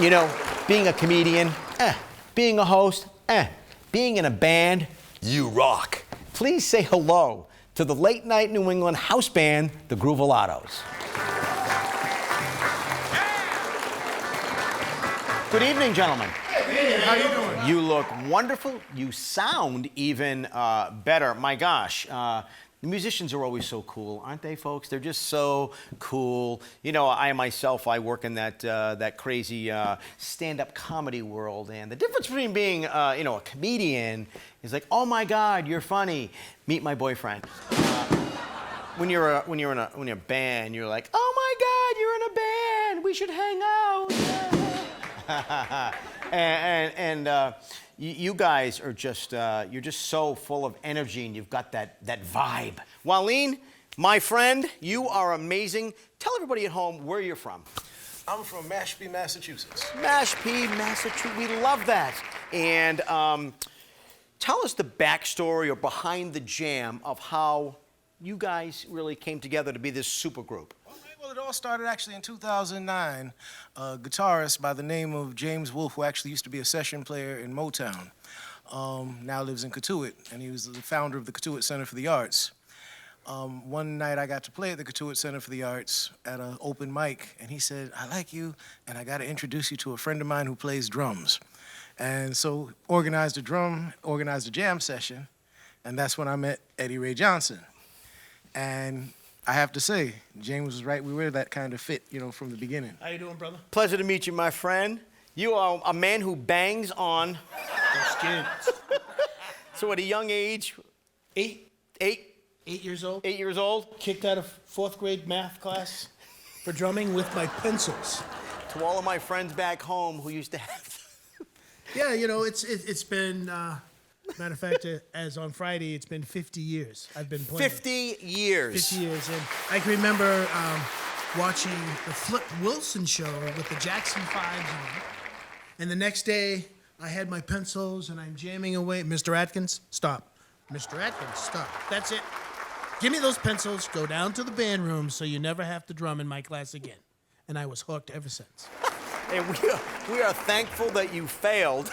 You know, being a comedian, being a host, being in a band, you rock. Please say hello to the late night New England house band, the Groovalottos. Good evening, gentlemen. Hey, how you doing? You look wonderful. You sound even better. My gosh, the musicians are always so cool, aren't they, folks? They're just so cool. You know, I myself, I work in that crazy stand-up comedy world, and the difference between being, you know, a comedian is like, oh my God, you're funny. Meet my boyfriend. When you're in a band, you're like, oh my God, you're in a band. We should hang out. You guys are just, you're just so full of energy, and you've got that vibe. Waleed, my friend, you are amazing. Tell everybody at home where you're from. I'm from Mashpee, Massachusetts. Mashpee, Massachusetts. We love that. And tell us the backstory or behind the jam of how you guys really came together to be this super group. Well, it all started actually in 2009. A guitarist by the name of James Wolfe, who actually used to be a session player in Motown, now lives in Cotuit, and he was the founder of the Cotuit Center for the Arts. One night I got to play at the Cotuit Center for the Arts at an open mic, and he said, I like you, and I got to introduce you to a friend of mine who plays drums. And so organized a jam session, and that's when I met Eddie Ray Johnson. And I have to say, James was right. We were that kind of fit, you know, from the beginning. How you doing, brother? Pleasure to meet you, my friend. You are a man who bangs on... Those skins. So at a young age... 8 years old. 8 years old? Kicked out of 4th grade math class for drumming with my pencils. To all of my friends back home who used to have... Yeah, you know, it's been... matter of fact, as on Friday, it's been 50 years I've been playing. 50 years. 50 years. And I can remember watching the Flip Wilson show with the Jackson 5s on. And the next day, I had my pencils and I'm jamming away. Mr. Atkins, stop. Mr. Atkins, stop. That's it. Give me those pencils, go down to the band room so you never have to drum in my class again. And I was hooked ever since. And we are thankful that you failed.